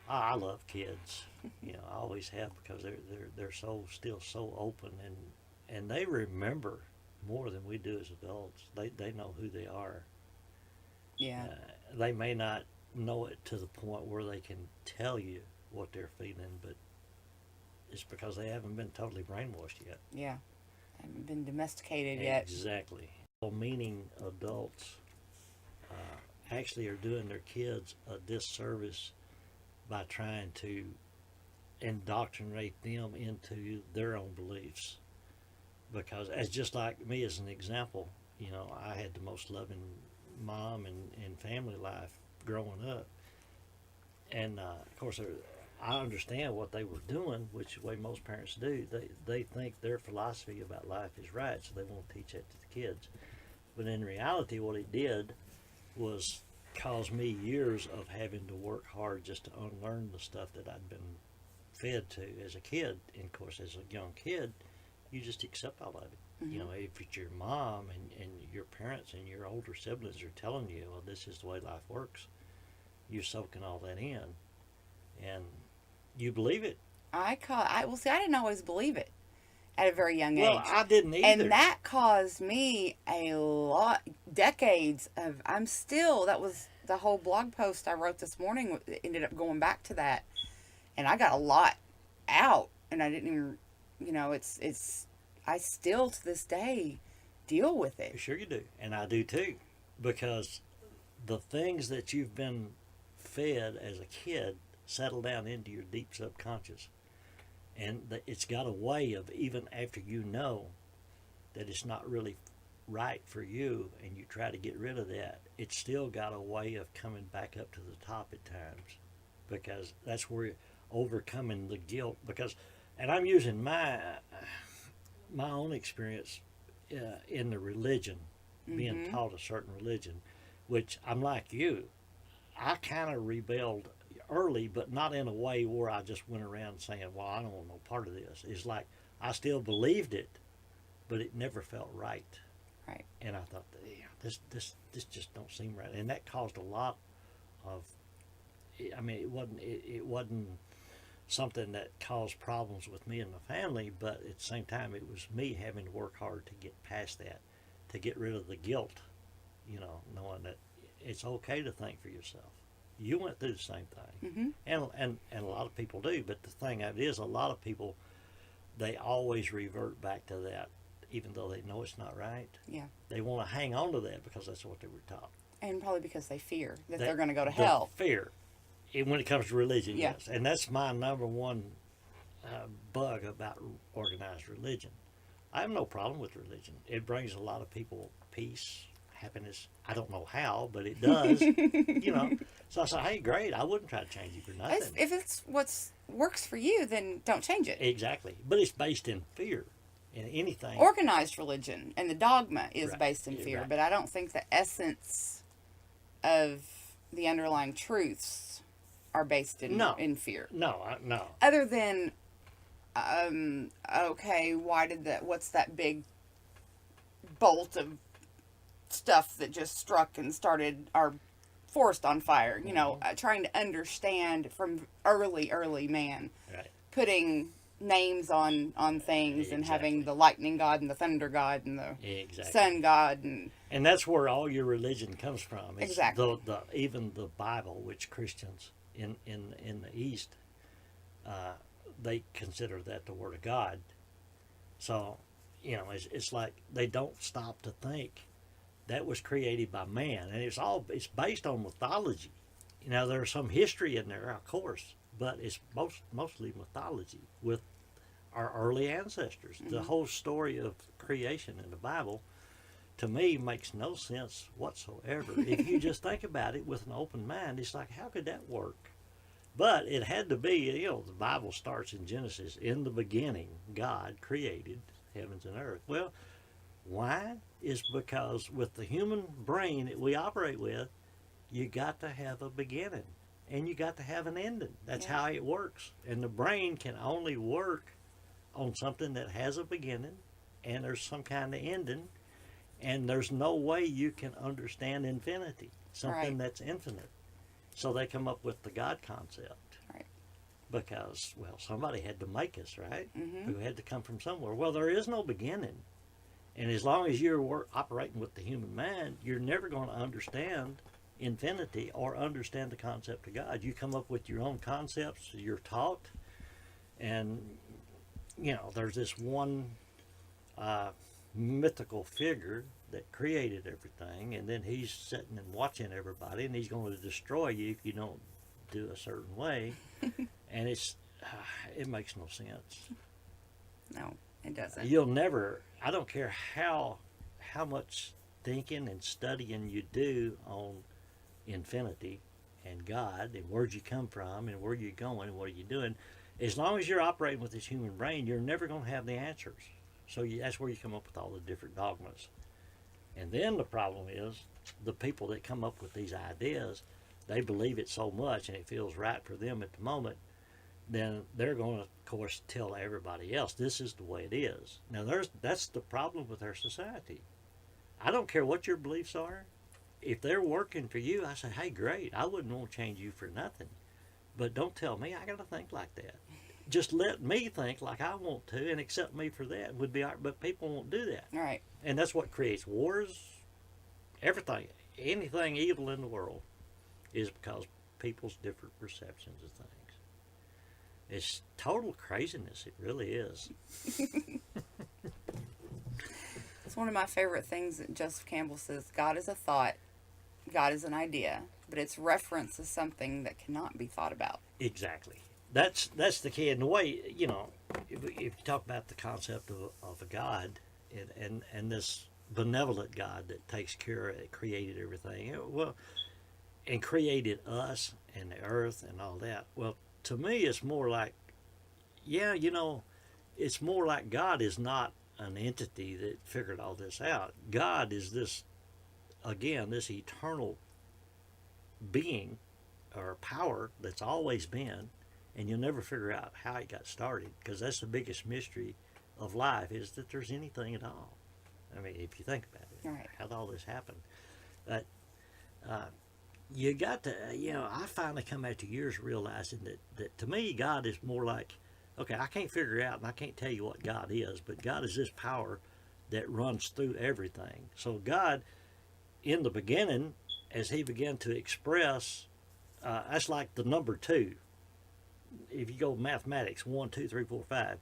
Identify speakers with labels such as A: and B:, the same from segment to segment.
A: I love kids. I always have because they're still so open and they remember more than we do as adults. They know who they are.
B: Yeah.
A: They may not know it to the point where they can tell you what they're feeling, but it's because they haven't been totally brainwashed yet.
B: Yeah. Haven't been domesticated yet.
A: Exactly. Well, meaning adults actually are doing their kids a disservice by trying to indoctrinate them into their own beliefs. Because, as just like me as an example, I had the most loving mom and family life growing up. And of course, I understand what they were doing, which is the way most parents do. They think their philosophy about life is right, so they want to teach that to the kids. But in reality, what it did was cause me years of having to work hard just to unlearn the stuff that I'd been fed to as a kid. And of course, as a young kid, you just accept all of it. If it's your mom and your parents and your older siblings are telling you, well, this is the way life works, you're soaking all that in. And you believe it.
B: Well, see, I didn't always believe it at a very young age.
A: Well, I didn't either.
B: And that caused me decades of, that was the whole blog post I wrote this morning, ended up going back to that. And I got a lot out, and I didn't even, I still to this day deal with it.
A: Sure you do. And I do too. Because the things that you've been fed as a kid settle down into your deep subconscious. And it's got a way of, even after you know that it's not really right for you and you try to get rid of that, it's still got a way of coming back up to the top at times. Because that's where you're overcoming the guilt. And I'm using my own experience in the religion, being taught a certain religion, which I'm like you. I kind of rebelled early, but not in a way where I just went around saying, well, I don't want no part of this. It's like I still believed it, but it never felt right.
B: Right.
A: And I thought, yeah, this just don't seem right. And that caused a lot of, it wasn't something that caused problems with me and my family, but at the same time, it was me having to work hard to get past that, to get rid of the guilt, knowing that it's okay to think for yourself. You went through the same thing, and a lot of people do. But the thing of it is, a lot of people, they always revert back to that, even though they know it's not right.
B: Yeah.
A: They want to hang on to that because that's what they were taught.
B: And probably because they fear that they're going to go to hell.
A: Fear, when it comes to religion,
B: Yeah.
A: yes. And that's my number one bug about organized religion. I have no problem with religion. It brings a lot of people peace, happiness. I don't know how, but it does. So I said, hey, great. I wouldn't try to change you for nothing.
B: If it's what works for you, then don't change it.
A: Exactly. But it's based in fear. In anything.
B: Organized religion and the dogma is
A: Right.
B: based in fear,
A: Right.
B: but I don't think the essence of the underlying truths are based in fear.
A: No, no.
B: Other than, okay, what's that big bolt of stuff that just struck and started our forest on fire? Trying to understand from early man,
A: Right.
B: putting names on things and having the lightning god and the thunder god and the sun god
A: and that's where all your religion comes from. It's
B: exactly.
A: Even the Bible, which Christians in the East, they consider that the Word of God. So, it's like they don't stop to think that was created by man, and it's based on mythology. There's some history in there, of course, but it's mostly mythology with our early ancestors. The whole story of creation in the Bible, to me, makes no sense whatsoever. If you just think about it with an open mind, it's like, how could that work? But it had to be, the Bible starts in Genesis. In the beginning, God created heavens and earth. Well, why? Is because with the human brain that we operate with, you got to have a beginning and you got to have an ending. That's how it works. And the brain can only work on something that has a beginning and there's some kind of ending, and there's no way you can understand infinity, something that's infinite. So they come up with the God concept.
B: Right.
A: because, well, somebody had to make us, right?
B: Mm-hmm.
A: Who had to come from somewhere. Well, there is no beginning. And as long as you're operating with the human mind, you're never going to understand infinity or understand the concept of God. You come up with your own concepts, you're taught, and, you know, there's this one mythical figure that created everything, and then he's sitting and watching everybody, and he's going to destroy you if you don't do a certain way. And it makes no sense.
B: No, it doesn't.
A: You'll never, I don't care how much thinking and studying you do on infinity and God and where'd you come from and where you're going and what are you doing, as long as you're operating with this human brain, you're never going to have the answers. So that's where you come up with all the different dogmas. And then the problem is the people that come up with these ideas, they believe it so much and it feels right for them at the moment, then they're going to, of course, tell everybody else this is the way it is. Now, that's the problem with our society. I don't care what your beliefs are. If they're working for you, I say, hey, great. I wouldn't want to change you for nothing. But don't tell me I got to think like that. Just let me think like I want to and accept me for that would be all right. But people won't do that.
B: Right.
A: And that's what creates wars, everything, anything evil in the world is because people's different perceptions of things. It's total craziness. It really is.
B: It's one of my favorite things that Joseph Campbell says, God is a thought, God is an idea, but its reference is something that cannot be thought about.
A: Exactly. That's the key. And the way, you know, if you talk about the concept of a God and this benevolent God that takes care of it, created everything, well, and created us and the earth and all that, well, to me, it's more like, yeah, you know, it's more like God is not an entity that figured all this out. God is this, again, this eternal being or power that's always been, and you'll never figure out how it got started, because that's the biggest mystery of life, is that there's anything at all. I mean, if you think about it,
B: Right.
A: how all this happened. But you got to, you know, I finally come after years realizing that to me, God is more like, okay, I can't figure out and I can't tell you what God is, but God is this power that runs through everything. So God, in the beginning, as he began to express, that's like the number 2. If you go mathematics, 1, 2, 3, 4, 5,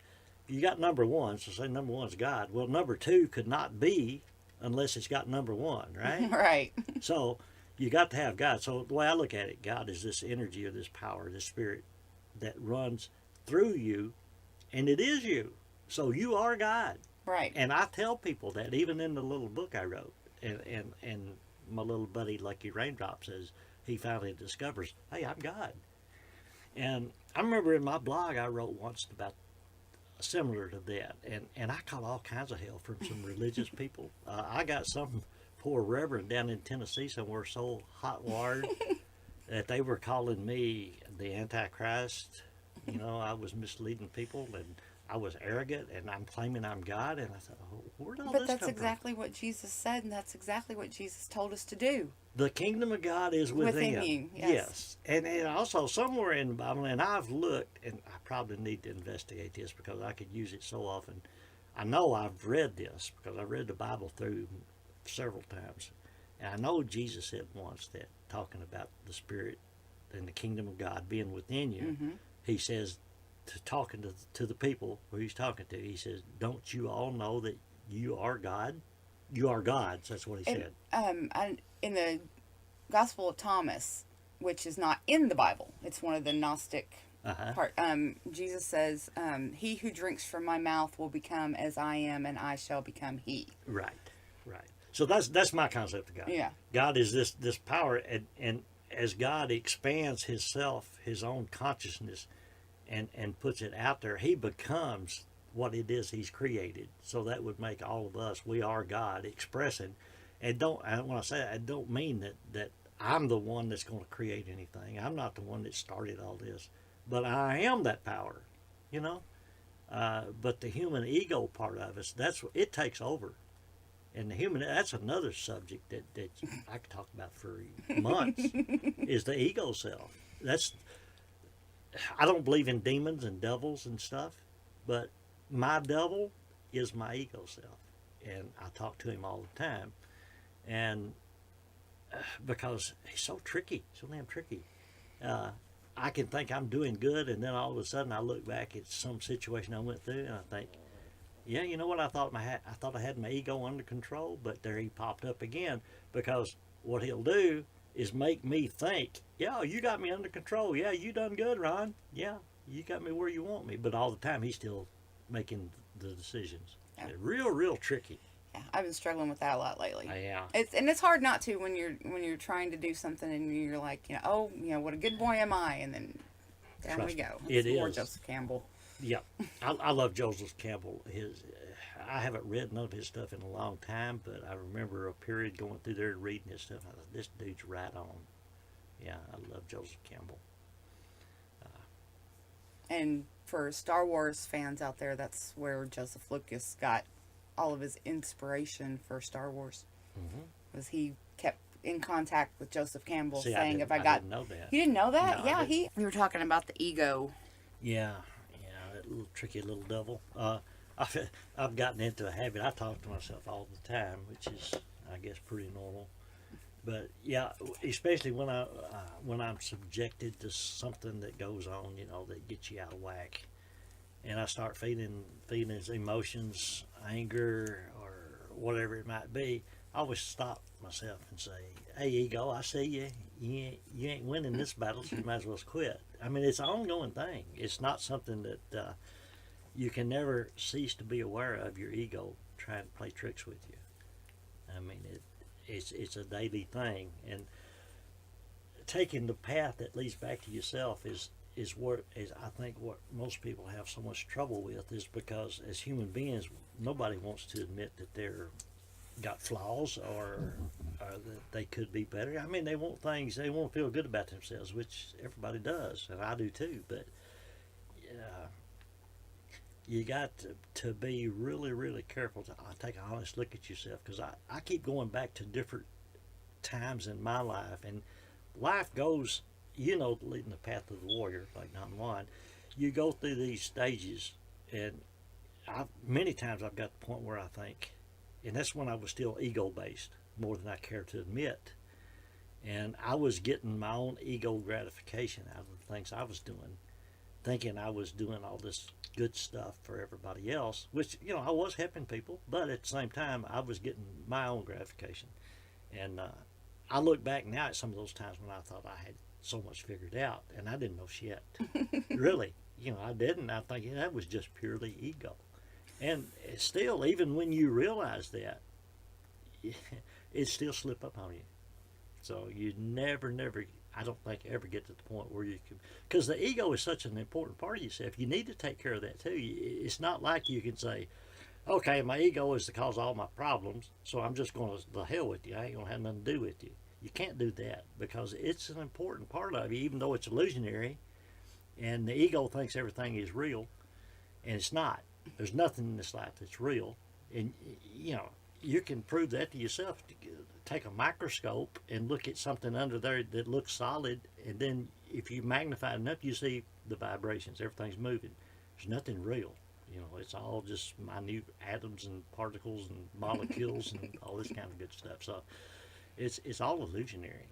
A: you got number 1, so say number 1 is God. Well, number 2 could not be unless it's got number 1, right?
B: Right.
A: So you got to have God. So the way I look at it, God is this energy or this power, this spirit that runs through you, and it is you. So you are God.
B: Right.
A: And I tell people that even in the little book I wrote, and my little buddy Lucky Raindrop says he finally discovers, hey, I'm God. And I remember in my blog I wrote once about similar to that, and I caught all kinds of hell from some religious people. I got some poor reverend down in Tennessee somewhere so hot-wired that they were calling me the Antichrist. You know, I was misleading people, and I was arrogant, and I'm claiming I'm God, and I thought, oh, where'd all
B: But
A: this
B: that's
A: come
B: exactly what Jesus said, and that's exactly what Jesus told us to do.
A: from? The kingdom of God is within
B: You, yes.
A: And also somewhere in the Bible, and I've looked, and I probably need to investigate this because I could use it so often. I know I've read this because I read the Bible through several times. And I know Jesus said once that, talking about the Spirit and the kingdom of God being within you,
B: Mm-hmm.
A: he says, talking to the people who he's talking to, he says, don't you all know that you are God? You are gods. That's what he said.
B: In the Gospel of Thomas, which is not in the Bible, it's one of the Gnostic part. Jesus says, "He who drinks from my mouth will become as I am, and I shall become he."
A: Right. So that's my concept of God.
B: Yeah.
A: God is this power, and as God expands himself, his own consciousness, and puts it out there, he becomes what it is he's created. So that would make all of us, we are God expressing. And when I say that, I don't mean that I'm the one that's going to create anything. I'm not the one that started all this, but I am that power, you know. But the human ego part of us, it takes over. And that's another subject that I could talk about for months, is the ego self. I don't believe in demons and devils and stuff, but my devil is my ego self, and I talk to him all the time, and because he's so tricky, so damn tricky. Uh, I can think I'm doing good, and then all of a sudden I look back at some situation I went through, and I think, yeah, you know what? I thought I had my ego under control, but there he popped up again, because what he'll do is make me think, yeah, you got me under control. Yeah, you done good, Ron. Yeah, you got me where you want me. But all the time he's still making the decisions.
B: Yeah.
A: Real, real tricky.
B: Yeah, I've been struggling with that a lot lately.
A: Yeah.
B: It's hard not to when you're trying to do something and you're like, oh, what a good boy am I, and then down we go.
A: It
B: more
A: is.
B: Joseph Campbell.
A: Yeah, I love Joseph Campbell. I haven't read none of his stuff in a long time, but I remember a period going through there reading his stuff. I thought, this dude's right on. Yeah, I love Joseph Campbell.
B: And for Star Wars fans out there, that's where Joseph Lucas got all of his inspiration for Star Wars.
A: Mm-hmm.
B: Was he kept in contact with Joseph Campbell,
A: See,
B: saying,
A: I didn't know that.
B: You didn't know that?
A: No,
B: Yeah, we were talking about the ego.
A: Yeah, that little tricky little devil. I've gotten into a habit. I talk to myself all the time, which is, I guess, pretty normal. But yeah, especially when I'm subjected to something that goes on, that gets you out of whack, and I start feeling emotions, anger, or whatever it might be. I always stop myself and say, "Hey, ego, I see you. You ain't winning this battle, so you might as well quit." I mean, it's an ongoing thing. It's not something that you can never cease to be aware of. Your ego trying to play tricks with you. I mean, it's a daily thing, and taking the path that leads back to yourself is I think what most people have so much trouble with, is because as human beings, nobody wants to admit that they're got flaws or that they could be better. I mean, they want to feel good about themselves, which everybody does, and I do too. But you got to be really, really careful to take an honest look at yourself, because I keep going back to different times in my life, and life goes, leading the path of the warrior, like 9-1. You go through these stages, and many times I've got the point where I think, and that's when I was still ego-based, more than I care to admit, and I was getting my own ego gratification out of the things I was doing, thinking I was doing all this good stuff for everybody else, which, I was helping people, but at the same time, I was getting my own gratification. And I look back now at some of those times when I thought I had so much figured out, and I didn't know shit. Really. I didn't. I think that was just purely ego. And still, even when you realize that, it still slip up on you. So you never, I don't think, ever get to the point where you can, because the ego is such an important part of yourself. You need to take care of that too. It's not like you can say, okay, my ego is the cause of all my problems, so I'm just going to the hell with you. I ain't going to have nothing to do with you. You can't do that, because it's an important part of you, even though it's illusionary, and the ego thinks everything is real, and it's not. There's nothing in this life that's real, and you can prove that to yourself. Take a microscope and look at something under there that looks solid, and then if you magnify it enough, you see the vibrations. Everything's moving. There's nothing real. It's all just minute atoms and particles and molecules and all this kind of good stuff. So it's all illusionary.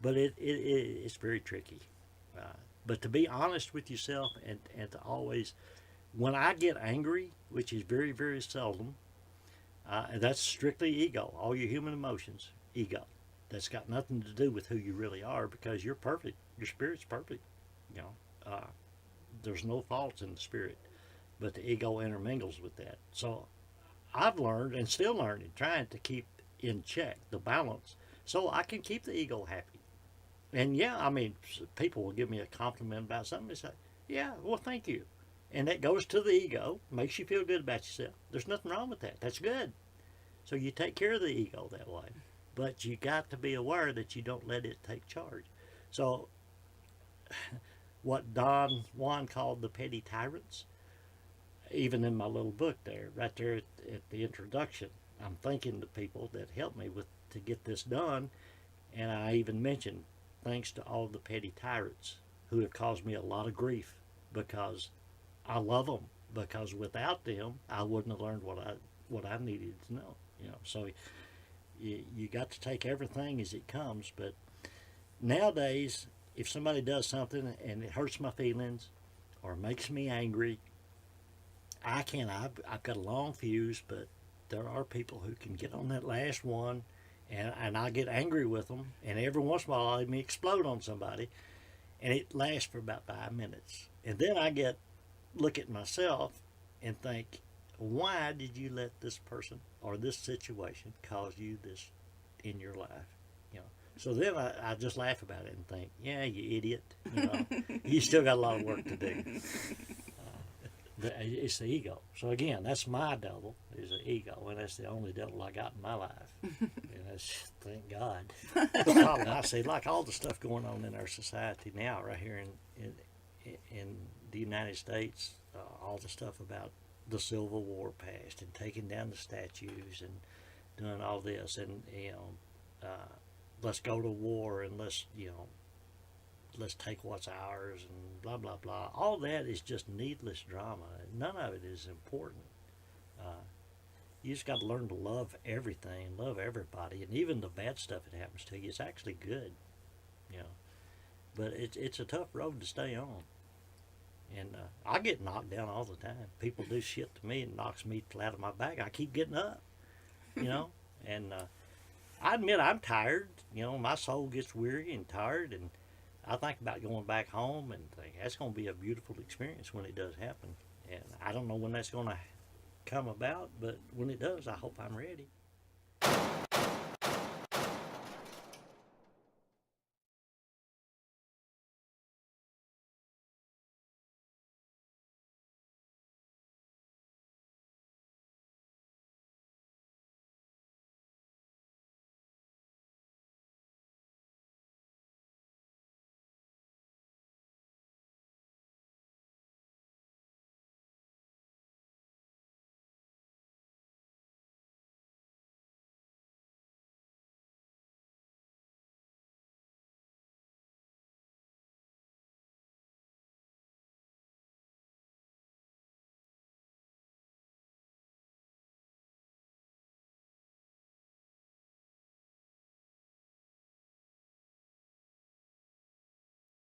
A: But it's very tricky. But to be honest with yourself, and to always, when I get angry, which is very, very seldom, and that's strictly ego, all your human emotions, ego. That's got nothing to do with who you really are, because you're perfect. Your spirit's perfect. There's no faults in the spirit, but the ego intermingles with that. So I've learned, and still learning, trying to keep in check the balance so I can keep the ego happy. And yeah, I mean, people will give me a compliment about something. They say, yeah, well, thank you. And that goes to the ego, makes you feel good about yourself. There's nothing wrong with that. That's good. So you take care of the ego that way. But you got to be aware that you don't let it take charge. So what Don Juan called the petty tyrants, even in my little book there, right there at the introduction, I'm thanking the people that helped me to get this done. And I even mentioned thanks to all the petty tyrants who have caused me a lot of grief, because I love them, because without them I wouldn't have learned what I needed to know. So you got to take everything as it comes. But nowadays, if somebody does something and it hurts my feelings or makes me angry, I've got a long fuse, but there are people who can get on that last one, and I get angry with them, and every once in a while I'll let me explode on somebody, and it lasts for about 5 minutes. And then I look at myself and think, why did you let this person or this situation cause you this in your life? So then I just laugh about it and think, yeah, you idiot. You still got a lot of work to do. It's the ego. So again, that's my devil, is the ego, and that's the only devil I got in my life. And that's, thank God. The problem I see, like all the stuff going on in our society now, right here in the United States, all the stuff about the Civil War past and taking down the statues and doing all this, and let's go to war, and let's take what's ours, and blah blah blah. All that is just needless drama. None of it is important. You just got to learn to love everything, love everybody, and even the bad stuff that happens to you, it's actually good. But it's a tough road to stay on. And I get knocked down all the time. People do shit to me and knocks me flat on my back. I keep getting up, and I admit I'm tired. My soul gets weary and tired, and I think about going back home and think that's going to be a beautiful experience when it does happen. And I don't know when that's going to come about, but when it does, I hope I'm ready.